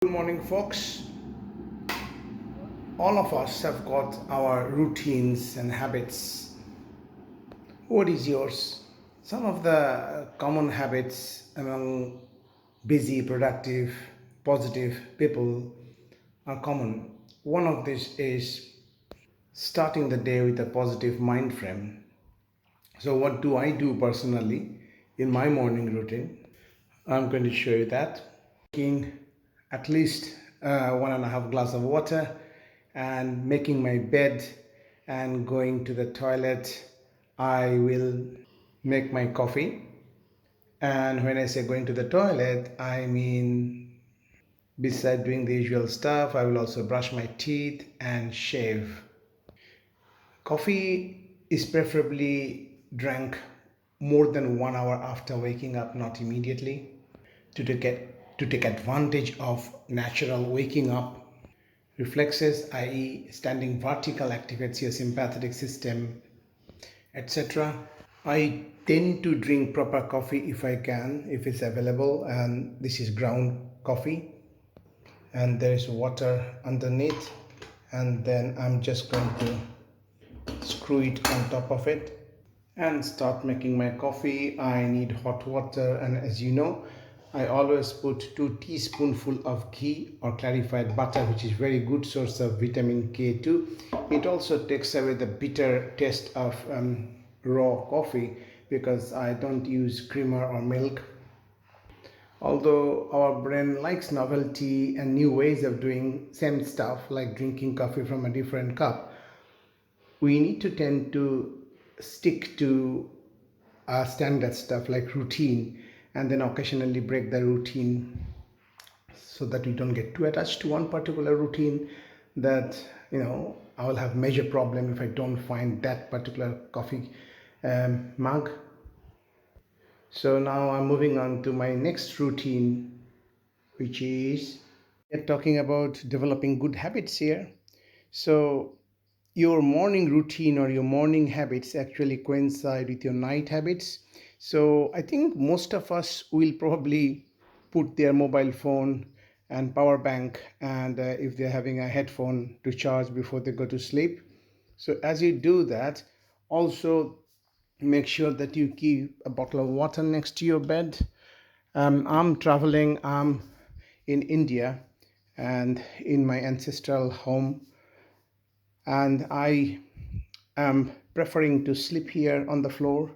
Good morning, folks. All of us have got our routines and habits. What is yours? Some of the common habits among busy, productive, positive people are common. One of these is starting the day with a positive mind frame. So, what do I do personally in my morning routine? I'm going to show you that. Drinking at least 1.5 glass of water and making my bed and going to the toilet. I will make my coffee. And when I say going to the toilet, I mean beside doing the usual stuff, I will also brush my teeth and shave. Coffee is preferably drank more than 1 hour after waking up, not immediately, to take advantage of natural waking up reflexes, i.e., standing vertical activates your sympathetic system, etc. I tend to drink proper coffee if I can, if it's available, and this is ground coffee, and there is water underneath, and then I'm just going to screw it on top of it and start making my coffee. I need hot water, and as you know, I always put 2 teaspoonful of ghee or clarified butter, which is very good source of vitamin K2. It also takes away the bitter taste of raw coffee because I don't use creamer or milk. Although our brain likes novelty and new ways of doing same stuff like drinking coffee from a different cup, we need to tend to stick to standard stuff like routine, and then occasionally break the routine so that we don't get too attached to one particular routine that I will have major problem if I don't find that particular coffee mug. So now I'm moving on to my next routine, which is we're talking about developing good habits here. So your morning routine or your morning habits actually coincide with your night habits. So I think most of us will probably put their mobile phone and power bank, and if they're having a headphone, to charge before they go to sleep. So as you do that, also make sure that you keep a bottle of water next to your bed. I'm traveling. I'm in India and in my ancestral home, and I am preferring to sleep here on the floor.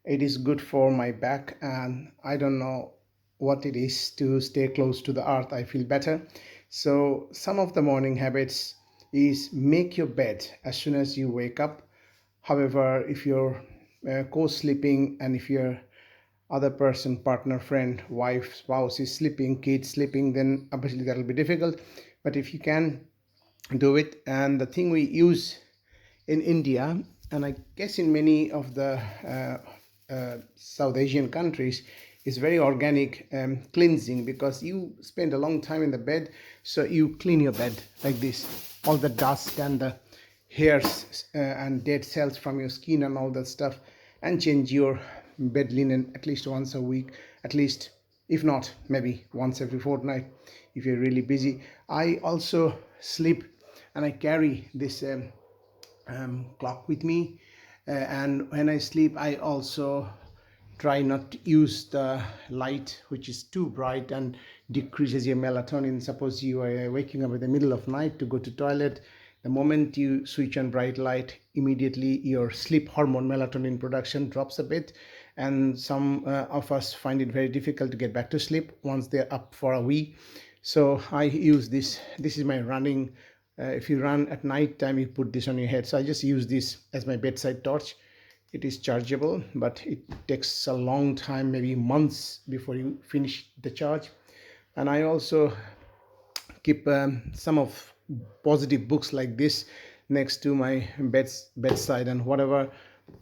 It is good for my back, and I don't know what it is to stay close to the earth. I feel better. So, some of the morning habits is make your bed as soon as you wake up. However, if you're co-sleeping and if your other person, partner, friend, wife, spouse is sleeping, kids sleeping, then obviously that'll be difficult. But if you can do it, and the thing we use in India, and I guess in many of the South Asian countries, is very organic cleansing, because you spend a long time in the bed, so you clean your bed like this, all the dust and the hairs and dead cells from your skin and all that stuff, and change your bed linen at least once a week, at least, if not maybe once every fortnight if you're really busy. I also sleep, and I carry this clock with me, and when I sleep I also try not to use the light which is too bright and decreases your melatonin. Suppose you are waking up in the middle of night to go to toilet, the moment you switch on bright light, immediately your sleep hormone melatonin production drops a bit, and some of us find it very difficult to get back to sleep once they're up for a week. So I use this is my running. If you run at night time, you put this on your head. So I just use this as my bedside torch. It is chargeable, but it takes a long time, maybe months, before you finish the charge. And I also keep some of positive books like this next to my bedside, and whatever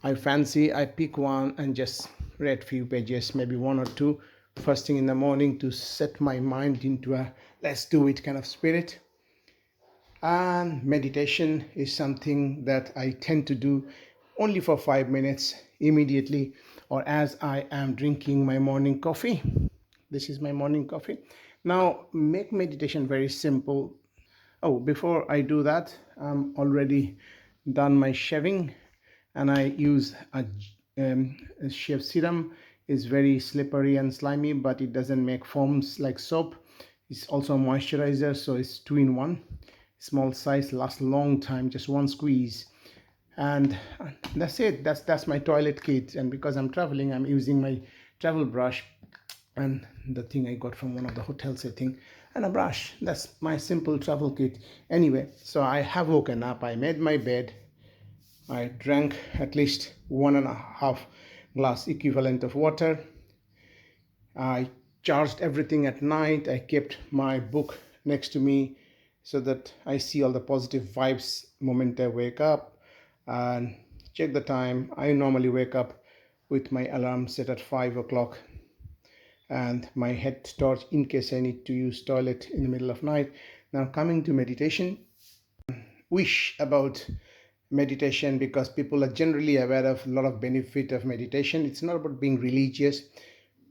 I fancy, I pick one and just read few pages, maybe one or two, first thing in the morning, to set my mind into a let's do it kind of spirit. And meditation is something that I tend to do only for 5 minutes immediately, or as I am drinking my morning coffee. This is my morning coffee. Now make meditation very simple. Oh, before I do that, I'm already done my shaving, and I use a shave serum. It's very slippery and slimy, but it doesn't make foams like soap. It's also a moisturizer, so it's two in one. Small size, lasts a long time, just one squeeze. And that's it. That's my toilet kit. And because I'm traveling, I'm using my travel brush and the thing I got from one of the hotels, I think, and a brush. That's my simple travel kit. Anyway, so I have woken up, I made my bed, I drank at least 1.5 glass equivalent of water. I charged everything at night. I kept my book next to me so that I see all the positive vibes moment I wake up, and check the time. I normally wake up with my alarm set at 5 o'clock and my head torch in case I need to use toilet in the middle of night. Now coming to meditation, wish about meditation, because people are generally aware of a lot of benefit of meditation. It's not about being religious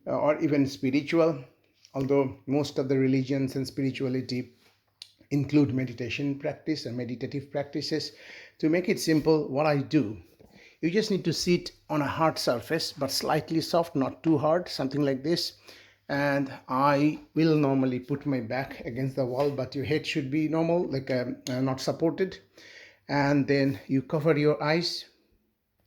or even spiritual, although most of the religions and spirituality include meditation practice and meditative practices. To make it simple, what I do, you just need to sit on a hard surface but slightly soft, not too hard, something like this. And I will normally put my back against the wall, but your head should be normal, like not supported. And then you cover your eyes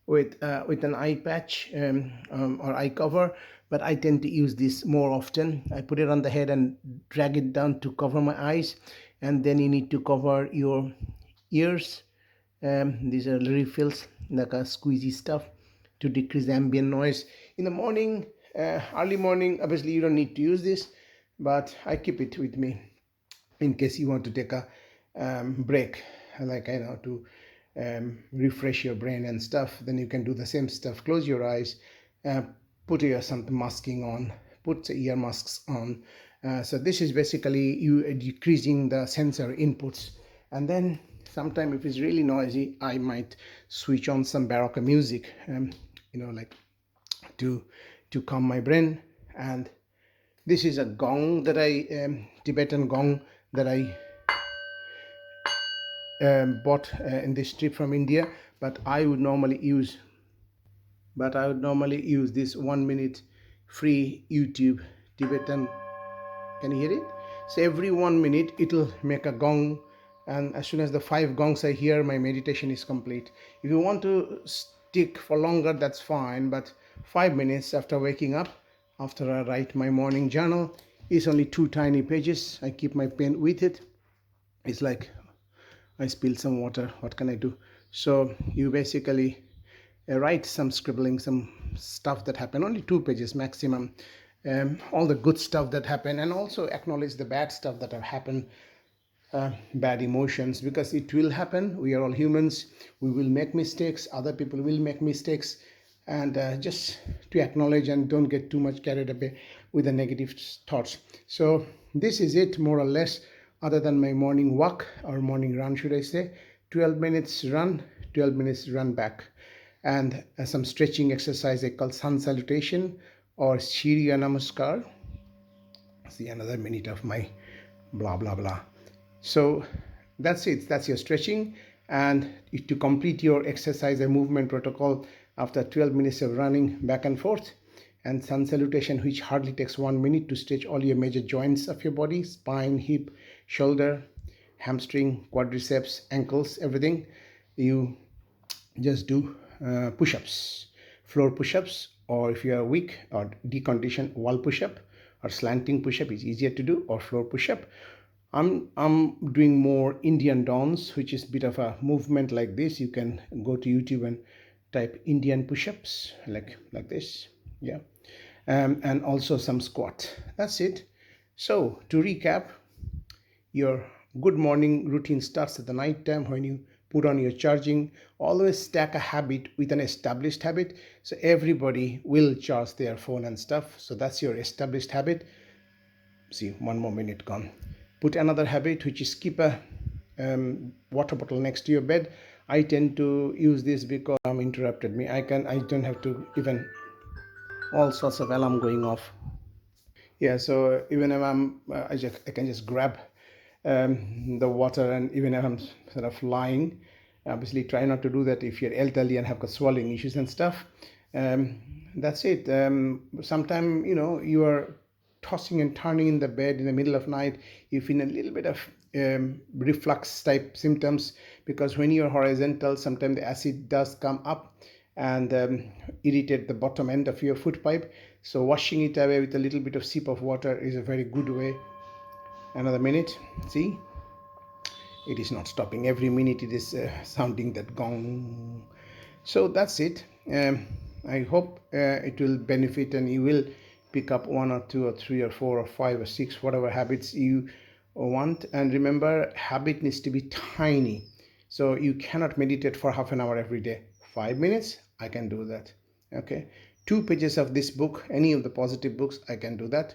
with an eye patch or eye cover, but I tend to use this more often. I put it on the head and drag it down to cover my eyes. And then you need to cover your ears. These are refills, like a squeezy stuff to decrease ambient noise in the morning. Early morning, obviously you don't need to use this, but I keep it with me in case you want to take a break, like I know, to refresh your brain and stuff. Then you can do the same stuff. Close your eyes, uh, put your some masking on, put the ear masks on. So this is basically you decreasing the sensor inputs. And then sometime if it's really noisy, I might switch on some baroque music, like to calm my brain. And this is a gong that I Tibetan gong that I bought in this trip from India. But I would normally use this 1 minute free YouTube Tibetan. Can you hear it? So every 1 minute it'll make a gong, and as soon as the 5 gongs I hear, my meditation is complete. If you want to stick for longer, that's fine, but 5 minutes after waking up, after I write my morning journal, is only 2 tiny pages. I keep my pen with it. It's like I spilled some water. What can I do? So you basically write some scribbling, some stuff that happened, only 2 pages maximum. All the good stuff that happened, and also acknowledge the bad stuff that have happened, bad emotions, because it will happen. We are all humans. We will make mistakes. Other people will make mistakes. And just to acknowledge and don't get too much carried away with the negative thoughts. So this is it, more or less, other than my morning walk or morning run, should I say. 12 minutes run, 12 minutes run back. And some stretching exercise I call sun salutation or Shirya Namaskar. See, another minute of my blah blah blah. So that's it. That's your stretching. And to complete your exercise and movement protocol after 12 minutes of running back and forth, and sun salutation, which hardly takes 1 minute to stretch all your major joints of your body: spine, hip, shoulder, hamstring, quadriceps, ankles, everything. You just do push-ups, floor push-ups, or if you are weak or deconditioned, wall push-up or slanting push-up is easier to do, or floor push-up. I'm doing more Indian dawns, which is a bit of a movement like this. You can go to YouTube and type Indian push-ups like this. Yeah. And also some squat. That's it. So to recap, your good morning routine starts at the night time when you put on your charging. Always stack a habit with an established habit. So everybody will charge their phone and stuff. So that's your established habit. See, 1 more minute gone. Put another habit, which is keep a water bottle next to your bed. I tend to use this because interrupted me. I don't have to even all sorts of alarm going off. Yeah, so even if I can just grab the water, and even if I'm sort of lying, obviously try not to do that if you're elderly and have got swallowing issues and stuff. That's it. Sometime, you are tossing and turning in the bed in the middle of night, you feel a little bit of reflux type symptoms, because when you're horizontal, sometimes the acid does come up and irritate the bottom end of your foot pipe. So washing it away with a little bit of sip of water is a very good way. Another minute. See, it is not stopping. Every minute it is sounding that gong. So that's it. I hope it will benefit, and you will pick up one or two or three or four or five or six, whatever habits you want. And remember, habit needs to be tiny. So you cannot meditate for half an hour every day. 5 minutes, I can do that. Okay. 2 pages of this book, any of the positive books, I can do that.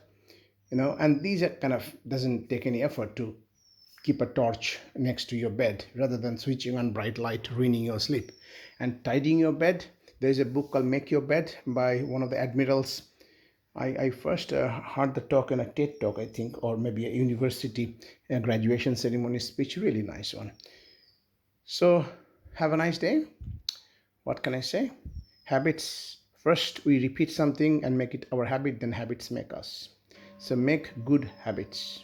And these are kind of doesn't take any effort to keep a torch next to your bed rather than switching on bright light ruining your sleep. And tidying your bed, there's a book called Make Your Bed by one of the admirals. I first heard the talk in a TED talk, I think, or maybe a university graduation ceremony speech. Really nice one. So have a nice day. What can I say? Habits. First we repeat something and make it our habit, then habits make us. So make good habits.